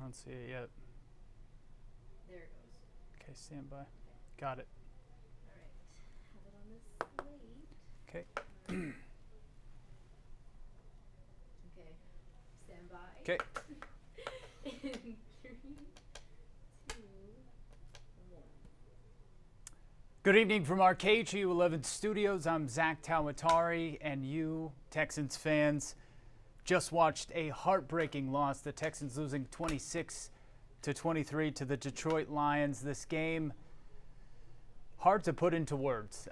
don't see it yet. There it goes. Okay, stand by. Got it. All right. Have it on this slate. Okay. Okay. Stand by. Okay. In 3, 2, 1. Good evening from our KHOU 11's studios. I'm Zack Tawatari, and you, Texans fans, just watched a heartbreaking loss. The Texans losing 26-23 to the Detroit Lions. This game, hard to put into words.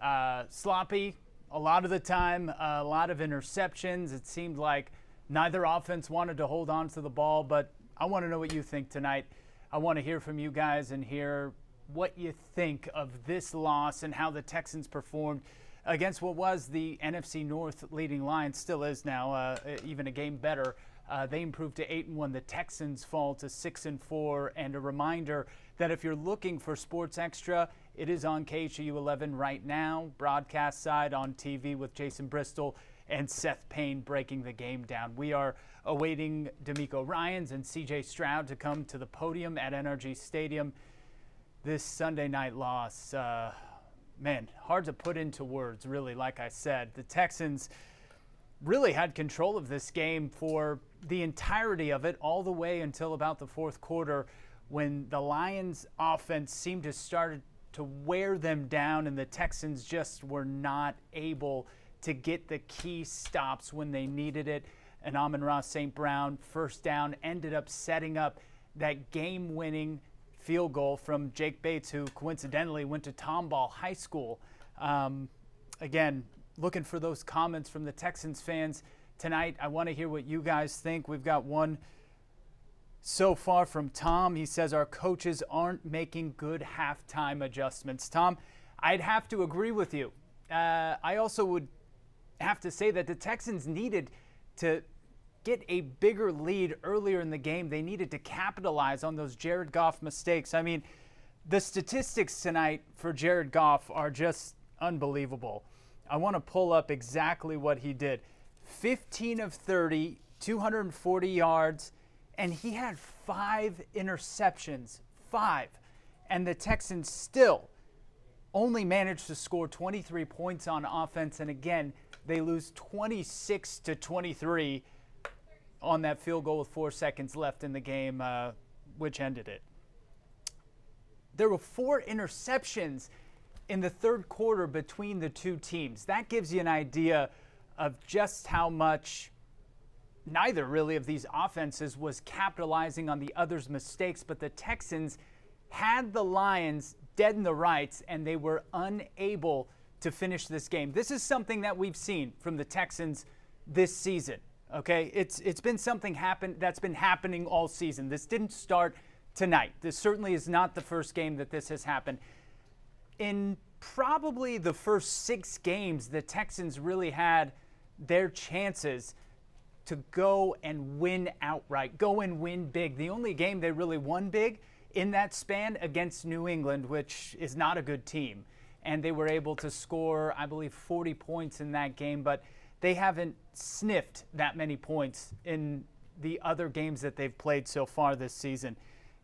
Sloppy a lot of the time, a lot of interceptions. It seemed like neither offense wanted to hold on to the ball, but I want to know what you think tonight. I want to hear from you guys and hear what you think of this loss and how the Texans performed against what was the NFC North leading Lions, still is now, even a game better. They improved to 8-1. The Texans fall to 6-4. And a reminder that if you're looking for Sports Extra, it is on KHOU 11 right now, broadcast side on TV with Jason Bristol and Seth Payne breaking the game down. We are awaiting Demeco Ryans and CJ Stroud to come to the podium at NRG Stadium. This Sunday night loss, man, hard to put into words, really. Like I said, the Texans really had control of this game for the entirety of it, all the way until about the fourth quarter, when the Lions offense seemed to start to wear them down, and the Texans just were not able to get the key stops when they needed it. And Amon-Ra St. Brown, first down, ended up setting up that game-winning field goal from Jake Bates, who coincidentally went to Tomball High School. Again, looking for those comments from the Texans fans tonight. I want to hear what you guys think. We've got one so far from Tom. He says our coaches aren't making good halftime adjustments. Tom, I'd have to agree with you. I also would have to say that the Texans needed to get a bigger lead earlier in the game. They needed to capitalize on those Jared Goff mistakes. I mean, the statistics tonight for Jared Goff are just unbelievable. I want to pull up exactly what he did. 15 of 30, 240 yards, and he had 5 interceptions. 5. And the Texans still only managed to score 23 points on offense. And again, they lose 26-23 on that field goal with 4 seconds left in the game, which ended it. There were 4 interceptions in the third quarter between the two teams. That gives you an idea of just how much neither really of these offenses was capitalizing on the other's mistakes, but the Texans had the Lions dead in the rights, and they were unable to finish this game. This is something that we've seen from the Texans this season. Okay, it's been something that's been happening all season. This didn't start tonight. This certainly is not the first game that this has happened. In probably the first 6 games, the Texans really had their chances to go and win outright, go and win big. The only game they really won big in that span against New England, which is not a good team. And they were able to score, I believe, 40 points in that game, but they haven't sniffed that many points in the other games that they've played so far this season.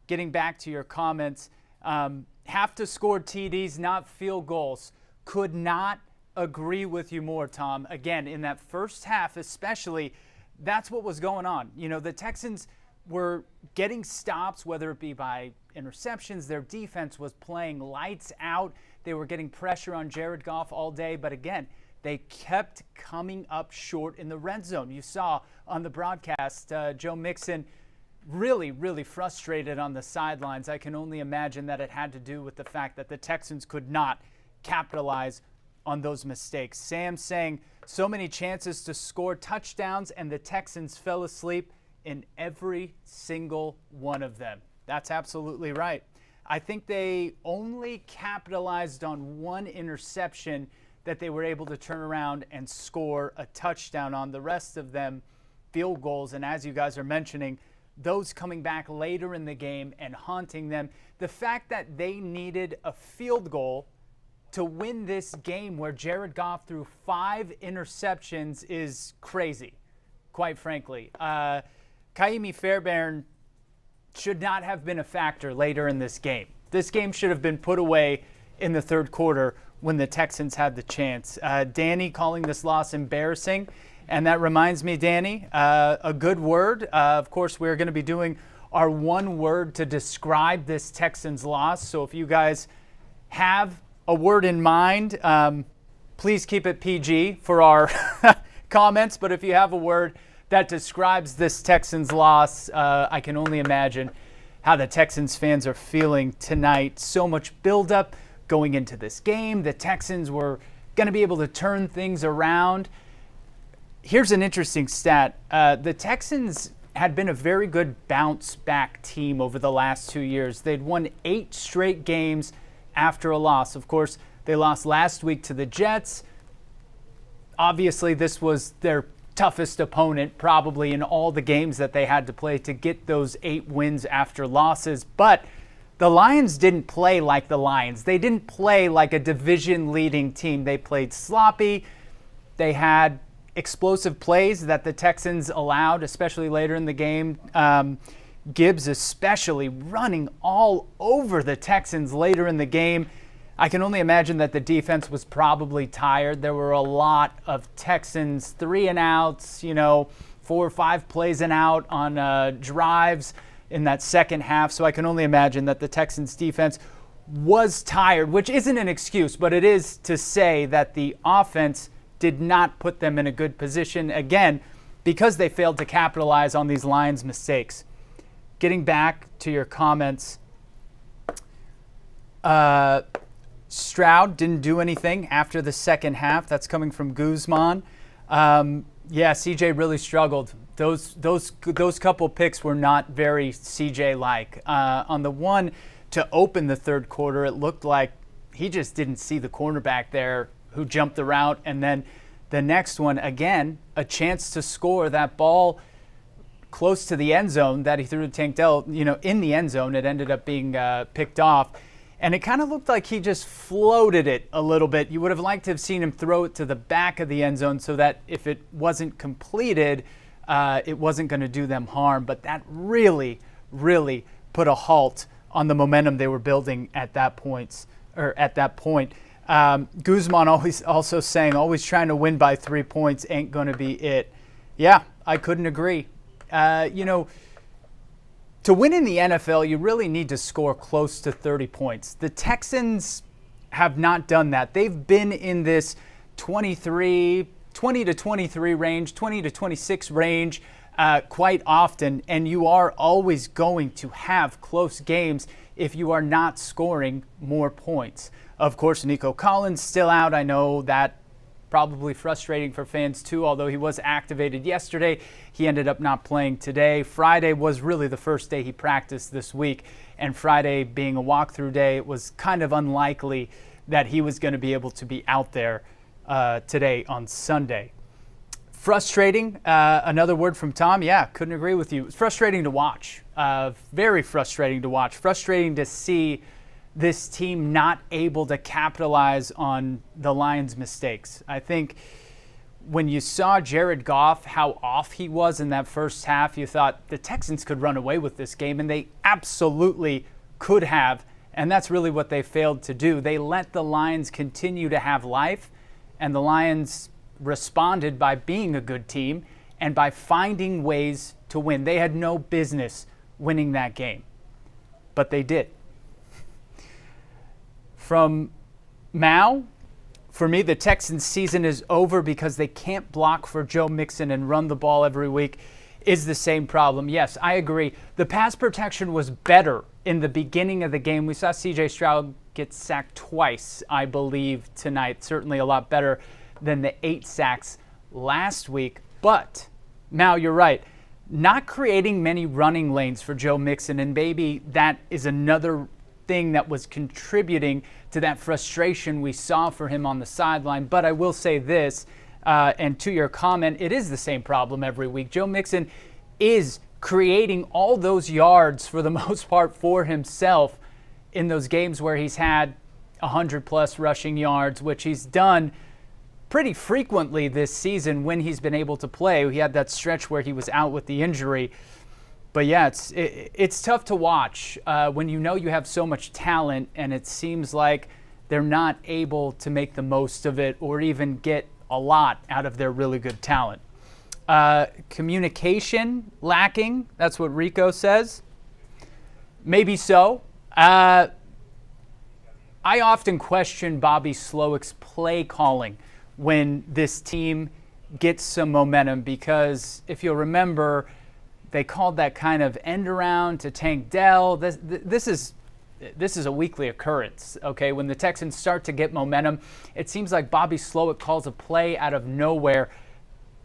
Getting back to your comments, have to score TDs, not field goals. Could not agree with you more, Tom. Again, in that first half especially, that's what was going on. You know, the Texans were getting stops, whether it be by interceptions. Their defense was playing lights out. They were getting pressure on Jared Goff all day, but again, they kept coming up short in the red zone. You saw on the broadcast, Joe Mixon really, really frustrated on the sidelines. I can only imagine that it had to do with the fact that the Texans could not capitalize on those mistakes. Sam saying so many chances to score touchdowns, and the Texans fell asleep in every single one of them. That's absolutely right. I think they only capitalized on one interception that they were able to turn around and score a touchdown on. The rest of them, field goals, and as you guys are mentioning, those coming back later in the game and haunting them. The fact that they needed a field goal to win this game where Jared Goff threw 5 interceptions is crazy, quite frankly. Kaimi Fairbairn should not have been a factor later in this game. This game should have been put away in the third quarter when the Texans had the chance. Danny calling this loss embarrassing. And that reminds me, Danny, a good word. Of course, we're going to be doing our one word to describe this Texans loss. So if you guys have a word in mind, please keep it PG for our comments. But if you have a word that describes this Texans loss, I can only imagine how the Texans fans are feeling tonight. So much buildup going into this game. The Texans were going to be able to turn things around. Here's an interesting stat. The Texans had been a very good bounce-back team over the last 2 years. They'd won 8 straight games after a loss. Of course, they lost last week to the Jets. Obviously, this was their toughest opponent probably in all the games that they had to play to get those 8 wins after losses. But the Lions didn't play like the Lions. They didn't play like a division-leading team. They played sloppy. They had explosive plays that the Texans allowed, especially later in the game. Gibbs especially running all over the Texans later in the game. I can only imagine that the defense was probably tired. There were a lot of Texans 3-and-outs, 4 or 5 plays and out on drives in that second half. So I can only imagine that the Texans defense was tired, which isn't an excuse, but it is to say that the offense did not put them in a good position, again, because they failed to capitalize on these Lions' mistakes. Getting back to your comments, Stroud didn't do anything after the second half. That's coming from Guzman. CJ really struggled. Those couple picks were not very CJ-like. On the one to open the third quarter, it looked like he just didn't see the cornerback there who jumped the route. And then the next one, again, a chance to score. That ball close to the end zone that he threw to Tank Dell, in the end zone. It ended up being picked off. And it kind of looked like he just floated it a little bit. You would have liked to have seen him throw it to the back of the end zone so that if it wasn't completed, it wasn't going to do them harm. But that really, really put a halt on the momentum they were building at that point. Guzman also saying, always trying to win by 3 points ain't going to be it. Yeah, I couldn't agree. To win in the NFL, you really need to score close to 30 points. The Texans have not done that. They've been in this 20 to 23 range, 20 to 26 range quite often, and you are always going to have close games if you are not scoring more points. Of course, Nico Collins still out. I know that probably frustrating for fans too, although he was activated yesterday. He ended up not playing today. Friday was really the first day he practiced this week, and Friday being a walkthrough day, it was kind of unlikely that he was going to be able to be out there today on Sunday. Frustrating, another word from Tom. Yeah, couldn't agree with you. It's frustrating to watch, very frustrating to watch, frustrating to see this team not able to capitalize on the Lions' mistakes. I think when you saw Jared Goff, how off he was in that first half, you thought the Texans could run away with this game, and they absolutely could have, and that's really what they failed to do. They let the Lions continue to have life, and the Lions responded by being a good team and by finding ways to win. They had no business winning that game, but they did. From Mao, for me, the Texans season is over because they can't block for Joe Mixon and run the ball every week is the same problem. Yes, I agree. The pass protection was better in the beginning of the game. We saw CJ Stroud get sacked twice, I believe, tonight. Certainly a lot better than the 8 sacks last week. But, Mao, you're right. Not creating many running lanes for Joe Mixon, and maybe that is another thing that was contributing to that frustration we saw for him on the sideline. But I will say this, and to your comment, it is the same problem every week. Joe Mixon is creating all those yards for the most part for himself in those games where he's had 100-plus rushing yards, which he's done pretty frequently this season when he's been able to play. He had that stretch where he was out with the injury. But yeah, it's tough to watch when you know you have so much talent and it seems like they're not able to make the most of it or even get a lot out of their really good talent. Communication lacking, that's what Rico says. Maybe so. I often question Bobby Slowick's play calling when this team gets some momentum because if you'll remember, they called that kind of end around to Tank Dell. This is a weekly occurrence, okay? When the Texans start to get momentum, it seems like Bobby Slowick calls a play out of nowhere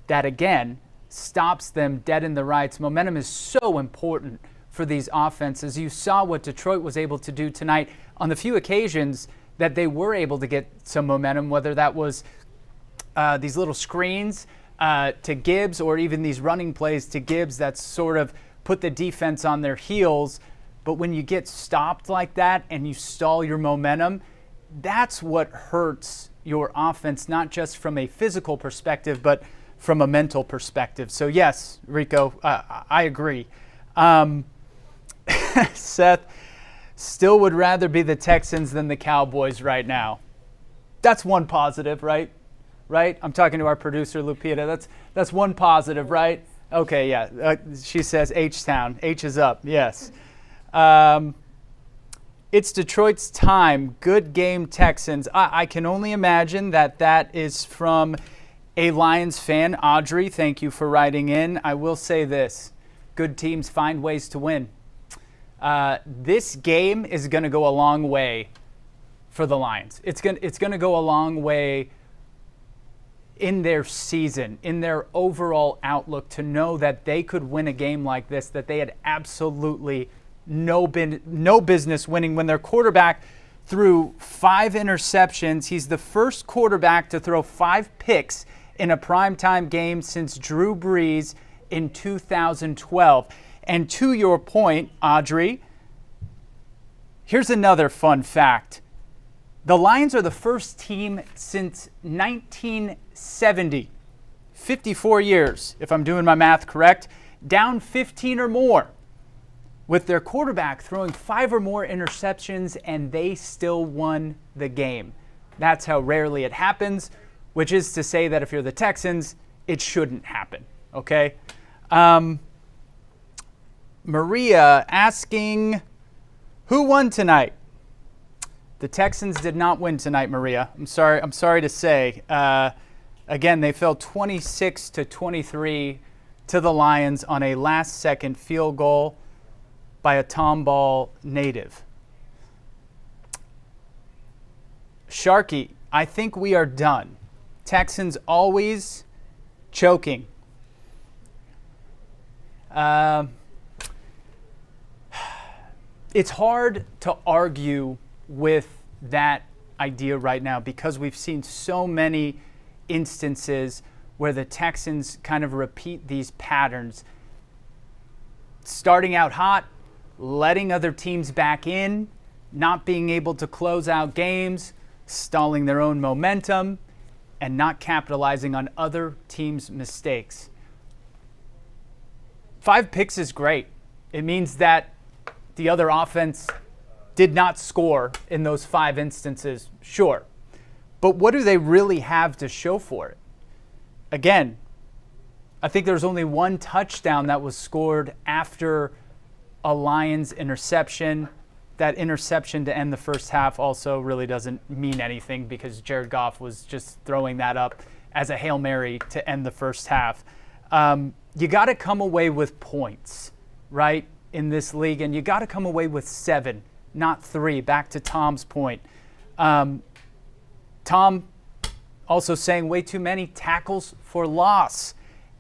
that, again, stops them dead in the rights. Momentum is so important for these offenses. You saw what Detroit was able to do tonight on the few occasions that they were able to get some momentum, whether that was these little screens to Gibbs or even these running plays to Gibbs that sort of put the defense on their heels. But when you get stopped like that and you stall your momentum, that's what hurts your offense, not just from a physical perspective, but from a mental perspective. So yes, Rico, I agree. Seth, still would rather be the Texans than the Cowboys right now. That's one positive, right? Right? I'm talking to our producer, Lupita. That's one positive, right? Okay, yeah. She says H-Town. H is up, yes. It's Detroit's time. Good game, Texans. I can only imagine that is from a Lions fan. Audrey, thank you for writing in. I will say this. Good teams find ways to win. This game is going to go a long way for the Lions. It's going to go a long way in their season, in their overall outlook, to know that they could win a game like this, that they had absolutely no business winning when their quarterback threw 5 interceptions. He's the first quarterback to throw 5 picks in a primetime game since Drew Brees in 2012. And to your point, Audrey, here's another fun fact. The Lions are the first team since 1970, 54 years, if I'm doing my math correct, down 15 or more, with their quarterback throwing 5 or more interceptions, and they still won the game. That's how rarely it happens, which is to say that if you're the Texans, it shouldn't happen, okay? Maria asking, who won tonight? The Texans did not win tonight, Maria. I'm sorry to say. Again, they fell 26-23 to the Lions on a last-second field goal by a Tomball native. Sharky, I think we are done. Texans always choking. It's hard to argue with that idea right now because we've seen so many instances where the Texans kind of repeat these patterns. Starting out hot, letting other teams back in, not being able to close out games, stalling their own momentum, and not capitalizing on other teams' mistakes. 5 picks is great. It means that the other offense did not score in those 5 instances, sure. But what do they really have to show for it? Again, I think there's only 1 touchdown that was scored after a Lions interception. That interception to end the first half also really doesn't mean anything because Jared Goff was just throwing that up as a Hail Mary to end the first half. You got to come away with points, right, in this league, and you got to come away with 7. Not 3, back to Tom's point. Tom also saying way too many tackles for loss.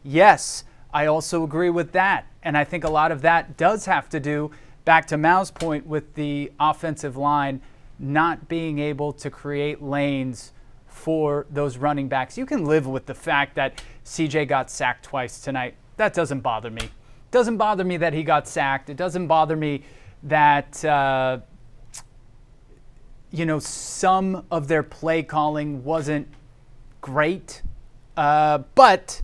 Yes, I also agree with that. And I think a lot of that does have to do, back to Mao's point, with the offensive line not being able to create lanes for those running backs. You can live with the fact that CJ got sacked twice tonight. That doesn't bother me. It doesn't bother me that he got sacked. It doesn't bother me that some of their play calling wasn't great, but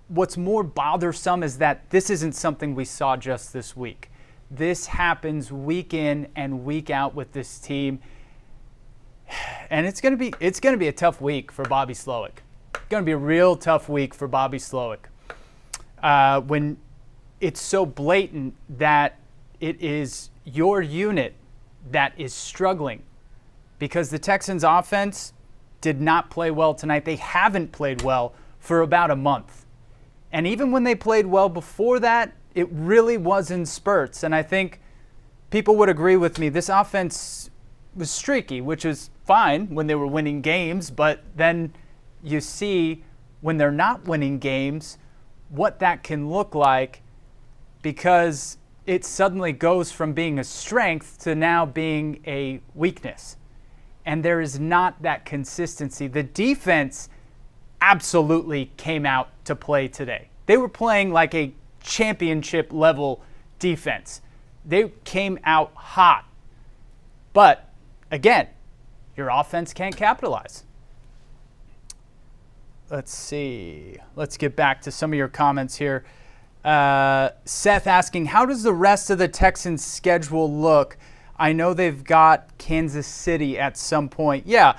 what's more bothersome is that this isn't something we saw just this week. This happens week in and week out with this team. And it's going to be a tough week for Bobby Slowick. It's going to be a real tough week for Bobby Slowick. When it's so blatant that it is your unit that is struggling, because the Texans offense did not play well tonight. They haven't played well for about a month. And even when they played well before that, it really was in spurts. And I think people would agree with me. This offense was streaky, which is fine when they were winning games. But then you see when they're not winning games what that can look like, because it suddenly goes from being a strength to now being a weakness. And there is not that consistency. The defense absolutely came out to play today. They were playing like a championship level defense. They came out hot. But again, your offense can't capitalize. Let's see. Let's get back to some of your comments here. Seth asking, how does the rest of the Texans' schedule look? I know they've got Kansas City at some point. Yeah,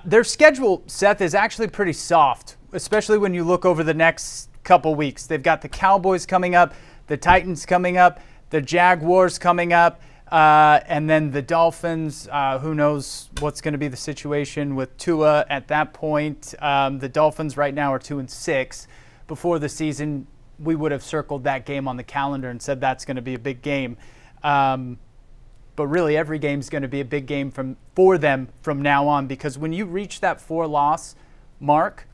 their schedule, Seth, is actually pretty soft, especially when you look over the next couple weeks. They've got the Cowboys coming up, the Titans coming up, the Jaguars coming up, and then the Dolphins. Who knows what's going to be the situation with Tua at that point. The Dolphins right now are 2-6. Before the season, we would have circled that game on the calendar and said that's going to be a big game. But really, every game is going to be a big game for them from now on, because when you reach that 4-loss mark,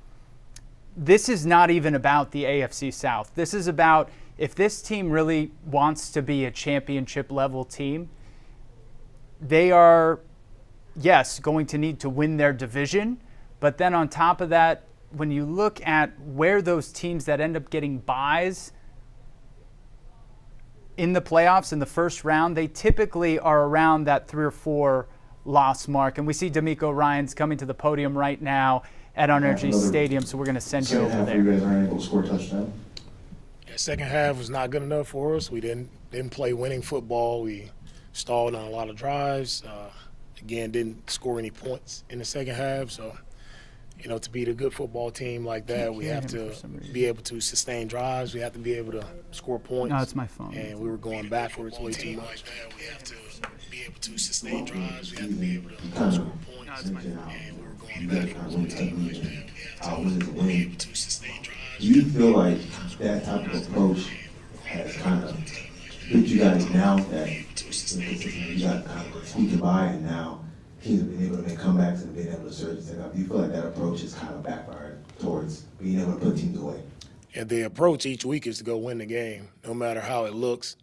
this is not even about the AFC South. This is about, if this team really wants to be a championship level team, they are, yes, going to need to win their division. But then on top of that, when you look at where those teams that end up getting byes in the playoffs in the first round, they typically are around that 3 or 4 loss mark. And we see Demeco Ryans coming to the podium right now at Energy Stadium, so we're going to send you over there. You guys aren't able to score a touchdown. Yeah, second half was not good enough for us. We didn't play winning football. We stalled on a lot of drives. Again, didn't score any points in the second half. So, you know, to beat a good football team like that, we have to be able to sustain drives. We have to be able to score points. No, it's my phone. And we were going backwards way too much. We have to be able to sustain drives. We have to be able to score points. No, it's my phone. And we were going backwards way too much. Do you feel like that type of approach has kind of put you guys down, that you got kind of squeaking by, and now teams have been able to make comebacks and been able to surge and take up? Do you feel like that approach is kind of backfired towards being able to put teams away? And the approach each week is to go win the game, no matter how it looks.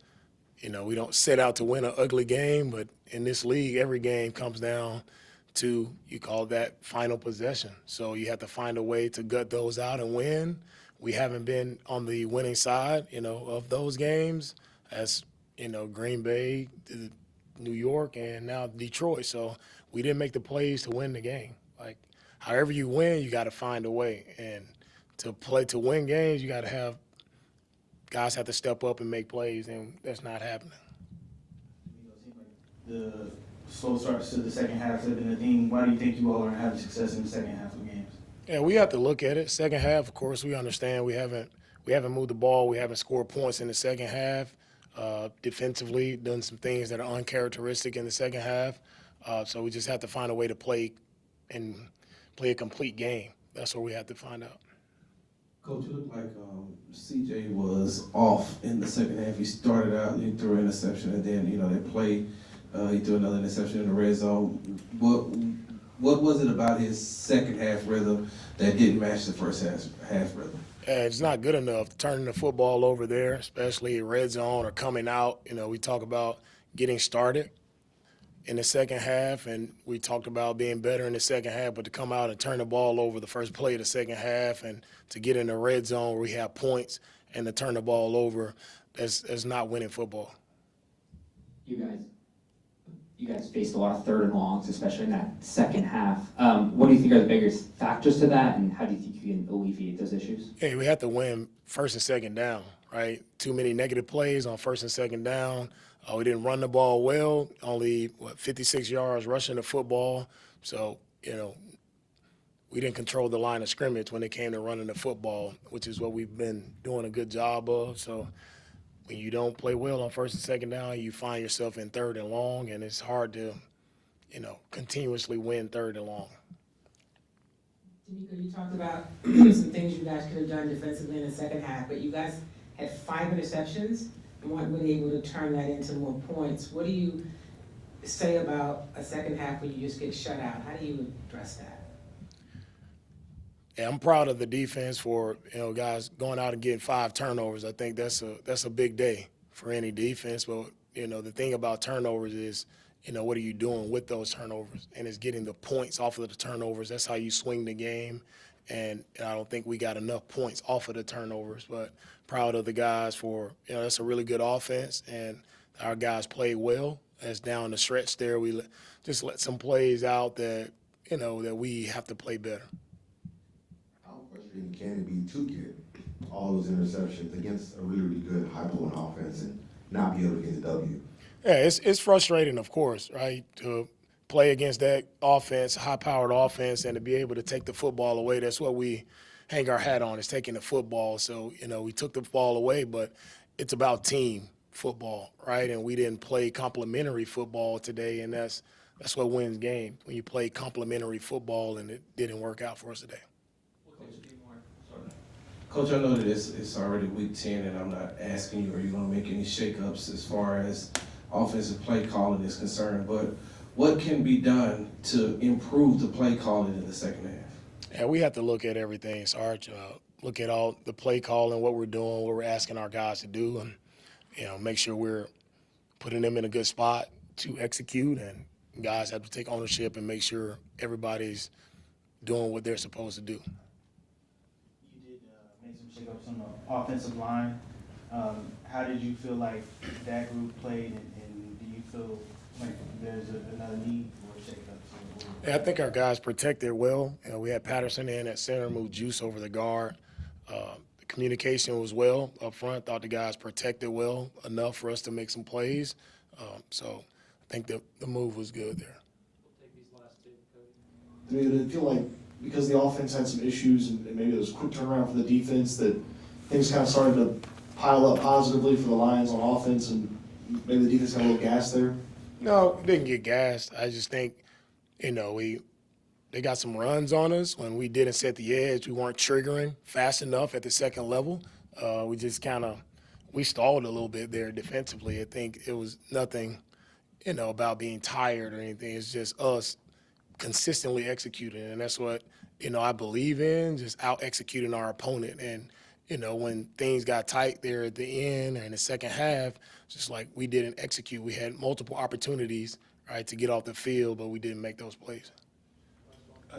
You know, we don't set out to win an ugly game, but in this league, every game comes down to, you call that final possession. So you have to find a way to gut those out and win. We haven't been on the winning side, you know, of those games, as, you know, Green Bay, New York, and now Detroit. So we didn't make the plays to win the game. Like, however you win, you got to find a way. And to win games, you got to have guys have to step up and make plays, and that's not happening. The slow starts to the second half have been a theme. Why do you think you all are having success in the second half of games? Yeah, we have to look at it. Second half, of course, we understand we haven't moved the ball. We haven't scored points in the second half. Defensively, done some things that are uncharacteristic in the second half. So we just have to find a way to play a complete game. That's what we have to find out. Coach, it looked like CJ was off in the second half. He started out, he threw an interception, and then, he threw another interception in the red zone. What was it about his second half rhythm that didn't match the first half rhythm? It's not good enough turning the football over there, especially in red zone or coming out. You know, we talk about getting started in the second half, and we talked about being better in the second half, but to come out and turn the ball over the first play of the second half and to get in the red zone where we have points and to turn the ball over, that's not winning football. You you guys faced a lot of third and longs, especially in that second half. What do you think are the biggest factors to that, and how do you think you can alleviate those issues? Hey, we have to win first and second down, right? Too many negative plays on first and second down. We didn't run the ball well, only, 56 yards rushing the football. So, we didn't control the line of scrimmage when it came to running the football, which is what we've been doing a good job of. So when you don't play well on first and second down, you find yourself in third and long, and it's hard to, continuously win third and long. Demeco, you talked about some things you guys could have done defensively in the second half, but you guys had 5 interceptions and weren't really able to turn that into more points. What do you say about a second half where you just get shut out? How do you address that? Yeah, I'm proud of the defense for, guys going out and getting 5 turnovers. I think that's a big day for any defense. But, the thing about turnovers is, what are you doing with those turnovers? And it's getting the points off of the turnovers. That's how you swing the game. And I don't think we got enough points off of the turnovers. But proud of the guys for, that's a really good offense. And our guys played well. As down the stretch there, we just let some plays out that, that we have to play better. How frustrating can it be to get all those interceptions against a really, really good, high-potent offense and not be able to get the W? Yeah, it's frustrating, of course, right, to play against that offense, high-powered offense, and to be able to take the football away. That's what we hang our hat on, is taking the football. So, we took the ball away, but it's about team football, right? And we didn't play complementary football today, and that's what wins games, when you play complementary football, and it didn't work out for us today. Coach, I know that it's already week 10, and I'm not asking you, are you going to make any shakeups as far as offensive play calling is concerned, but what can be done to improve the play calling in the second half? Yeah, we have to look at everything, Sarge. Look at all the play calling, what we're doing, what we're asking our guys to do, and make sure we're putting them in a good spot to execute. And guys have to take ownership and make sure everybody's doing what they're supposed to do. You did make some shakeups on the offensive line. How did you feel like that group played, and do you feel like there's another need for shakeups? Yeah, I think our guys protected well. We had Patterson in at center, moved Juice over the guard. The communication was well up front. Thought the guys protected well enough for us to make some plays. So I think the move was good there. We'll take these last 2, Cody. Did it feel like because the offense had some issues and maybe there was a quick turnaround for the defense that things kind of started to pile up positively for the Lions on offense, and maybe the defense got a little gas there? No, we didn't get gassed. I just think, they got some runs on us when we didn't set the edge. We weren't triggering fast enough at the second level. We just we stalled a little bit there defensively. I think it was nothing, about being tired or anything. It's just us consistently executing, and that's what, I believe in, just out-executing our opponent. And, when things got tight there at the end or in the second half, just like we didn't execute. We had multiple opportunities, right, to get off the field, but we didn't make those plays.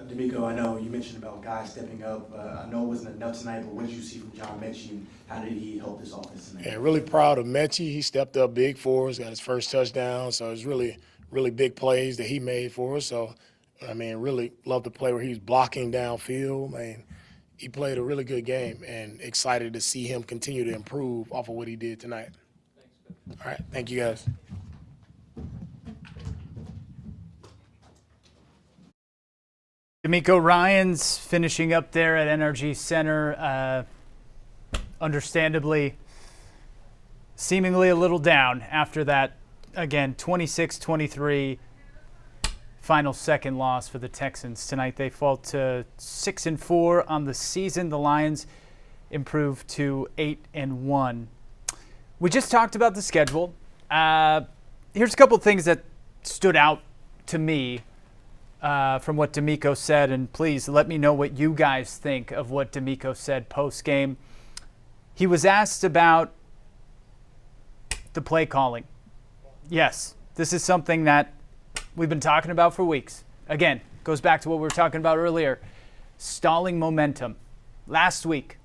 Demeco, I know you mentioned about guys stepping up. I know it wasn't enough tonight, but what did you see from John Mechie, and how did he help this offense tonight? Yeah, really proud of Mechie. He stepped up big for us, got his first touchdown, so it's really, really big plays that he made for us. So, really love the play where he was blocking downfield. He played a really good game, and excited to see him continue to improve off of what he did tonight. Thanks. All right, thank you guys. Demeco Ryans finishing up there at NRG Center, understandably, seemingly a little down after that, again, 26-23 final second loss for the Texans. Tonight they fall to 6-4 on the season. The Lions improved to 8-1. We just talked about the schedule. Here's a couple of things that stood out to me from what Demeco said, and please let me know what you guys think of what Demeco said post-game. He was asked about the play calling. Yes, this is something that we've been talking about for weeks. Again, goes back to what we were talking about earlier. Stalling momentum. Last week,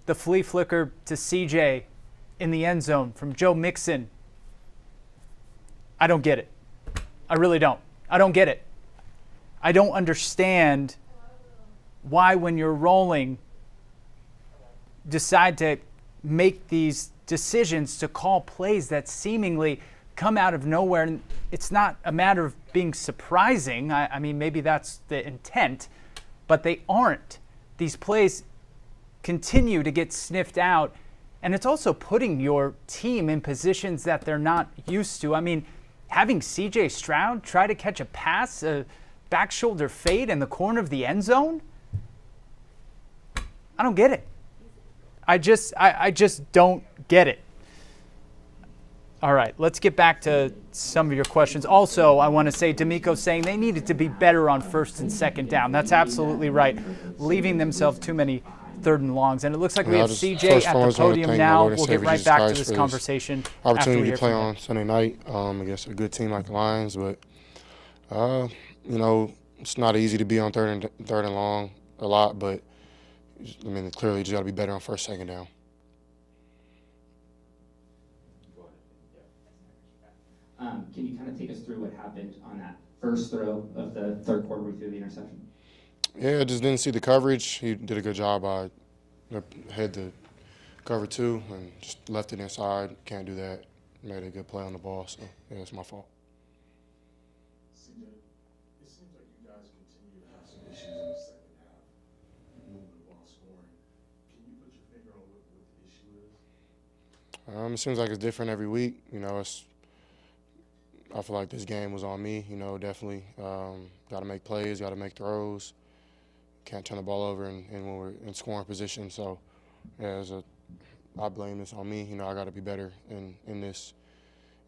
the flea flicker to CJ in the end zone from Joe Mixon. I don't get it. I really don't. I don't get it. I don't understand why, when you're rolling, decide to make these decisions to call plays that seemingly come out of nowhere. And it's not a matter of being surprising. I mean, maybe that's the intent, but they aren't. These plays continue to get sniffed out, and it's also putting your team in positions that they're not used to. I mean, having C.J. Stroud try to catch a pass, a back shoulder fade in the corner of the end zone, I don't get it. I just don't get it. All right, let's get back to some of your questions. Also, I want to say Demeco saying they needed to be better on first and second down. That's absolutely right. Leaving themselves too many third and longs. And it looks like we have CJ at the podium now. We'll get right back to this conversation after we hear to play from on Sunday night against a good team like the Lions. But, it's not easy to be on third and long a lot. But, I mean, clearly you just got to be better on first, second down. Can you kind of take us through what happened on that first throw of the third quarter where he threw the interception? Yeah, I just didn't see the coverage. He did a good job. I had the cover two and just left it inside. Can't do that. Made a good play on the ball, so yeah, it's my fault. CJ, it seems like you guys continue to have some issues in the second half, moving the ball, scoring. Can you put your finger on what the issue is? It seems like it's different every week. I feel like this game was on me. Definitely got to make plays, got to make throws. Can't turn the ball over and when we're in scoring position. So, yeah, I blame this on me. I got to be better in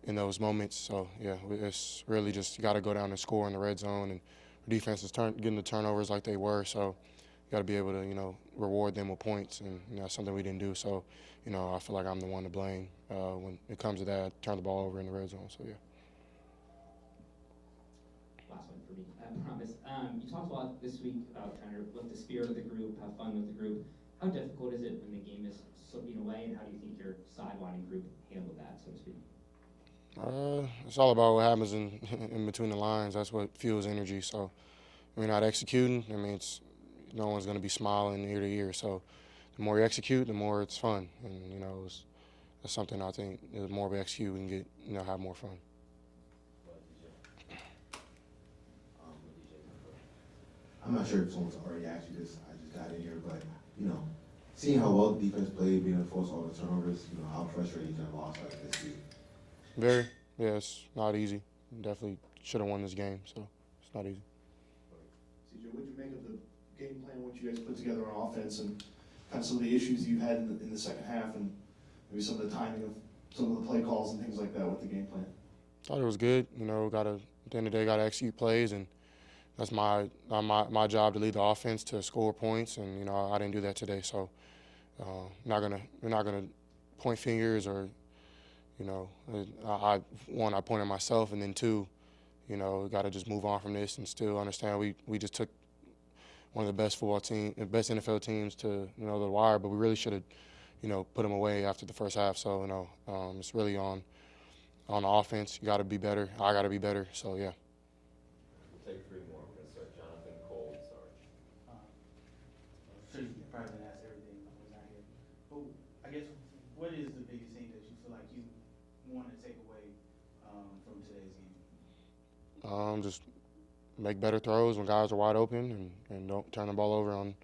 those moments. So, yeah, it's really just got to go down and score in the red zone. And our defense is getting the turnovers like they were. So, got to be able to, reward them with points. And that's something we didn't do. So, I feel like I'm the one to blame when it comes to that. I turn the ball over in the red zone. So, yeah. Last one for me, I promise. You talked a lot this week about trying to lift the spirit of the group, have fun with the group. How difficult is it when the game is slipping away, and how do you think your sidelining group handled that, so to speak? It's all about what happens in between the lines. That's what fuels energy. So, we're not executing. No one's going to be smiling ear to ear. So, the more you execute, the more it's fun. And that's something I think the more we execute, we can get have more fun. I'm not sure if someone's already asked you this. I just got in here, but seeing how well the defense played, being able to force all the turnovers, how frustrating you have lost like this season. Very. Yeah, it's not easy. Definitely should have won this game, so it's not easy. CJ, what did you make of the game plan, what you guys put together on offense, and kind of some of the issues you had in the second half, and maybe some of the timing of some of the play calls and things like that with the game plan? Thought it was good. At the end of the day, got to execute plays, and that's my job to lead the offense to score points, and I didn't do that today. So we're not gonna point fingers or I point at myself, and then two, we got to just move on from this and still understand we just took one of the best best NFL teams to the wire, but we really should have put them away after the first half. So it's really on the offense. You got to be better. I got to be better. So yeah. We'll take three more. We're going to start Jonathan, Cole, and Sarge. Sure, you probably didn't ask everything when we're not here. But I guess, what is the biggest thing that you feel like you want to take away from today's game? Just make better throws when guys are wide open and don't turn the ball over on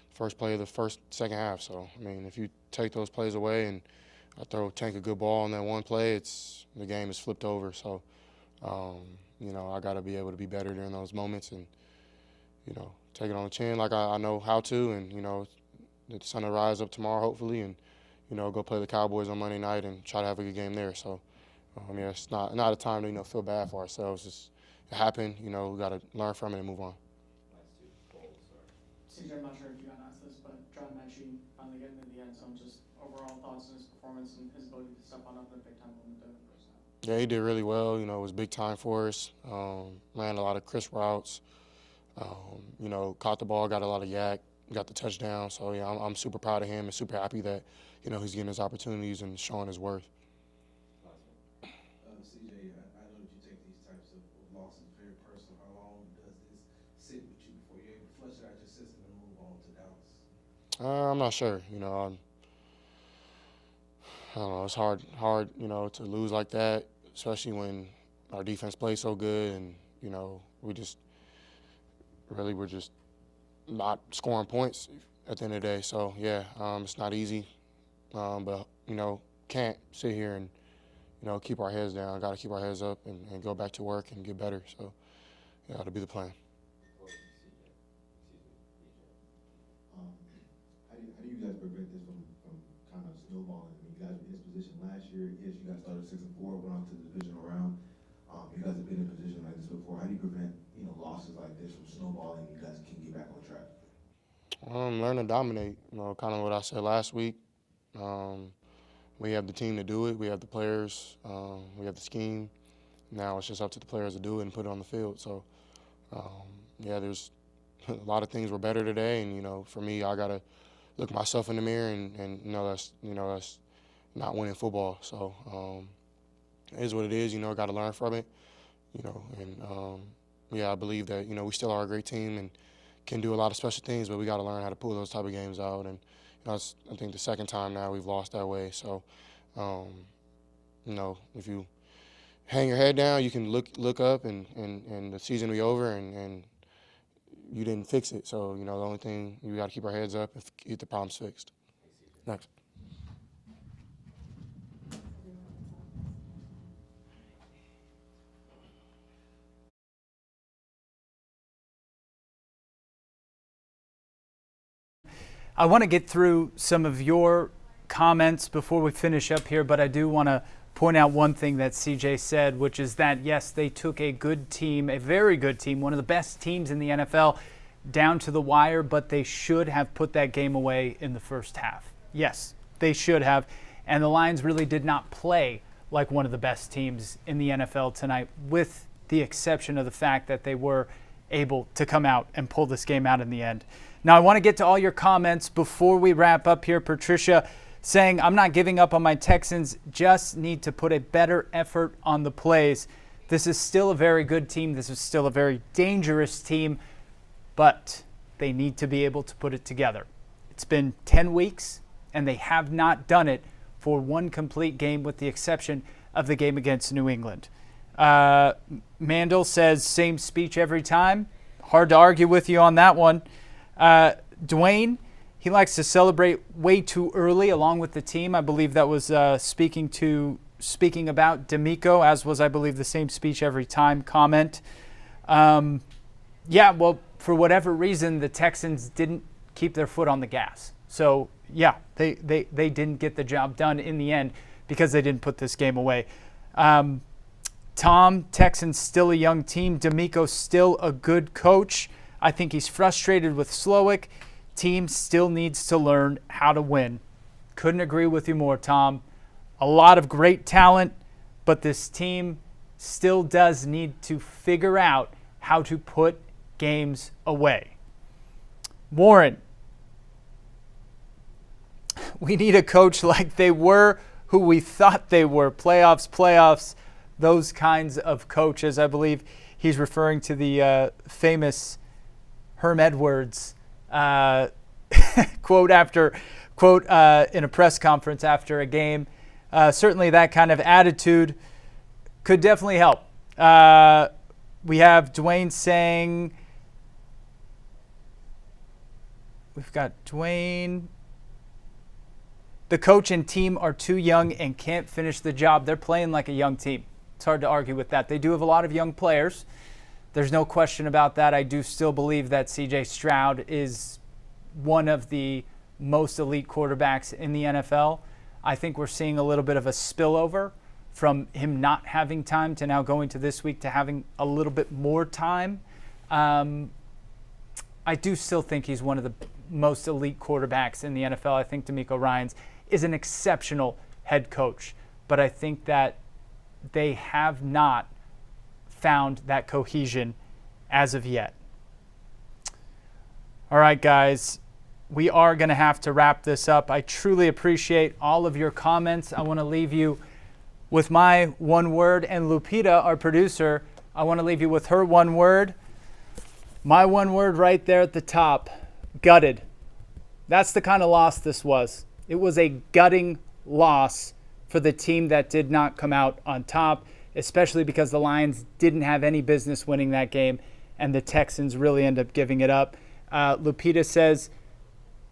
the first play of the second half. So, if you take those plays away and I tank a good ball on that one play, the game is flipped over. So, I got to be able to be better during those moments and, take it on the chin like I know how to, and, the sun will rise up tomorrow hopefully, and, go play the Cowboys on Monday night and try to have a good game there. So, it's not a time to, feel bad for ourselves. It happened, we got to learn from it and move on. CJ, I'm not sure if you got asked this, but Stroud mentioned finally getting in the end zone. Just overall thoughts on his performance and his ability to step on up in a big time moment there in the first half. Yeah, he did really well. It was big time for us. Ran a lot of crisp routes. Caught the ball, got a lot of yak, got the touchdown. So yeah, I'm super proud of him and super happy that he's getting his opportunities and showing his worth. CJ, I know that you take these types of losses I'm not sure. I don't know. It's hard, to lose like that, especially when our defense plays so good, and we're just not scoring points at the end of the day. So yeah, it's not easy, but can't sit here and keep our heads down. Got to keep our heads up and go back to work and get better. So yeah, that'll be the plan. How do you guys prevent this from kind of snowballing? I mean, you guys were in this position last year. Yes, you guys started 6-4, went on to the divisional round. You guys have been in a position like this before. How do you prevent losses like this from snowballing? You guys can get back on track. Learn to dominate. Kind of what I said last week. We have the team to do it. We have the players. We have the scheme. Now it's just up to the players to do it and put it on the field. So, yeah, there's a lot of things were better today, and for me, I gotta look myself in the mirror and that's not winning football. So it is what it is. Got to learn from it. Yeah, I believe that we still are a great team and can do a lot of special things, but we got to learn how to pull those type of games out. And it's, I think, the second time now we've lost that way. So if you hang your head down, you can look up and the season will be over and you didn't fix it. So, the only thing, we got to keep our heads up and get the problems fixed. Next. I want to get through some of your comments before we finish up here, but I do want to point out one thing that CJ said, which is that, yes, they took a good team, a very good team, one of the best teams in the NFL, down to the wire, but they should have put that game away in the first half. Yes, they should have. And the Lions really did not play like one of the best teams in the NFL tonight, with the exception of the fact that they were able to come out and pull this game out in the end. Now, I want to get to all your comments before we wrap up here. Patricia saying, I'm not giving up on my Texans, just need to put a better effort on the plays. This is still a very good team. This is still a very dangerous team, but they need to be able to put it together. It's been 10 weeks, and they have not done it for one complete game, with the exception of the game against New England. Mandel says, same speech every time. Hard to argue with you on that one. Dwayne, he likes to celebrate way too early along with the team. I believe that was speaking about Demeco, as was, I believe, the same speech every time comment. Yeah, well, for whatever reason, the Texans didn't keep their foot on the gas. So, yeah, they didn't get the job done in the end because they didn't put this game away. Tom, Texans still a young team. Demeco still a good coach. I think he's frustrated with Slowick. Team still needs to learn how to win. Couldn't agree with you more, Tom. A lot of great talent, but this team still does need to figure out how to put games away. Warren, we need a coach like they were, who we thought they were. Playoffs, those kinds of coaches. I believe he's referring to the famous Herm Edwards quote in a press conference after a game. Certainly that kind of attitude could definitely help. We have Dwayne saying, we've got Dwayne, the coach and team are too young and can't finish the job. They're playing like a young team. It's hard to argue with that. They do have a lot of young players. There's no question about that. I do still believe that C.J. Stroud is one of the most elite quarterbacks in the NFL. I think we're seeing a little bit of a spillover from him not having time to now going to this week to having a little bit more time. I do still think he's one of the most elite quarterbacks in the NFL. I think Demeco Ryans is an exceptional head coach, but I think that they have not found that cohesion as of yet. All right, guys, we are going to have to wrap this up. I truly appreciate all of your comments. I want to leave you with my one word, and Lupita, our producer, I want to leave you with her one word. My one word right there at the top, gutted. That's the kind of loss this was. It was a gutting loss for the team that did not come out on top, especially because the Lions didn't have any business winning that game, and the Texans really end up giving it up. Lupita says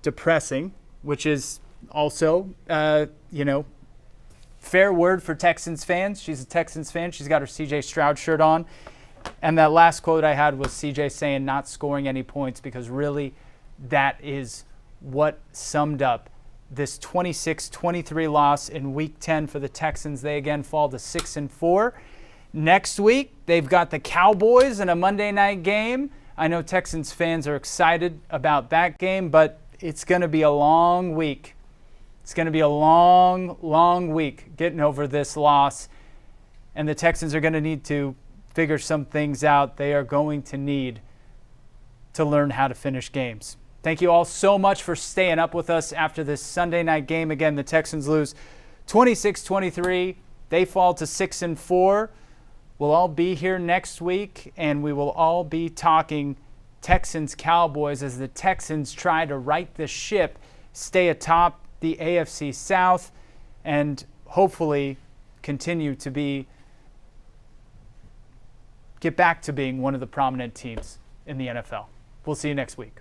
depressing, which is also, fair word for Texans fans. She's a Texans fan. She's got her CJ Stroud shirt on. And that last quote I had was CJ saying not scoring any points, because really that is what summed up this 26-23 loss in Week 10 for the Texans. They again fall to 6-4. Next week, they've got the Cowboys in a Monday night game. I know Texans fans are excited about that game, but it's going to be a long week. It's going to be a long, long week getting over this loss. And the Texans are going to need to figure some things out. They are going to need to learn how to finish games. Thank you all so much for staying up with us after this Sunday night game. Again, the Texans lose 26-23. They fall to 6-4. We'll all be here next week, and we will all be talking Texans-Cowboys as the Texans try to right the ship, stay atop the AFC South, and hopefully continue to get back to being one of the prominent teams in the NFL. We'll see you next week.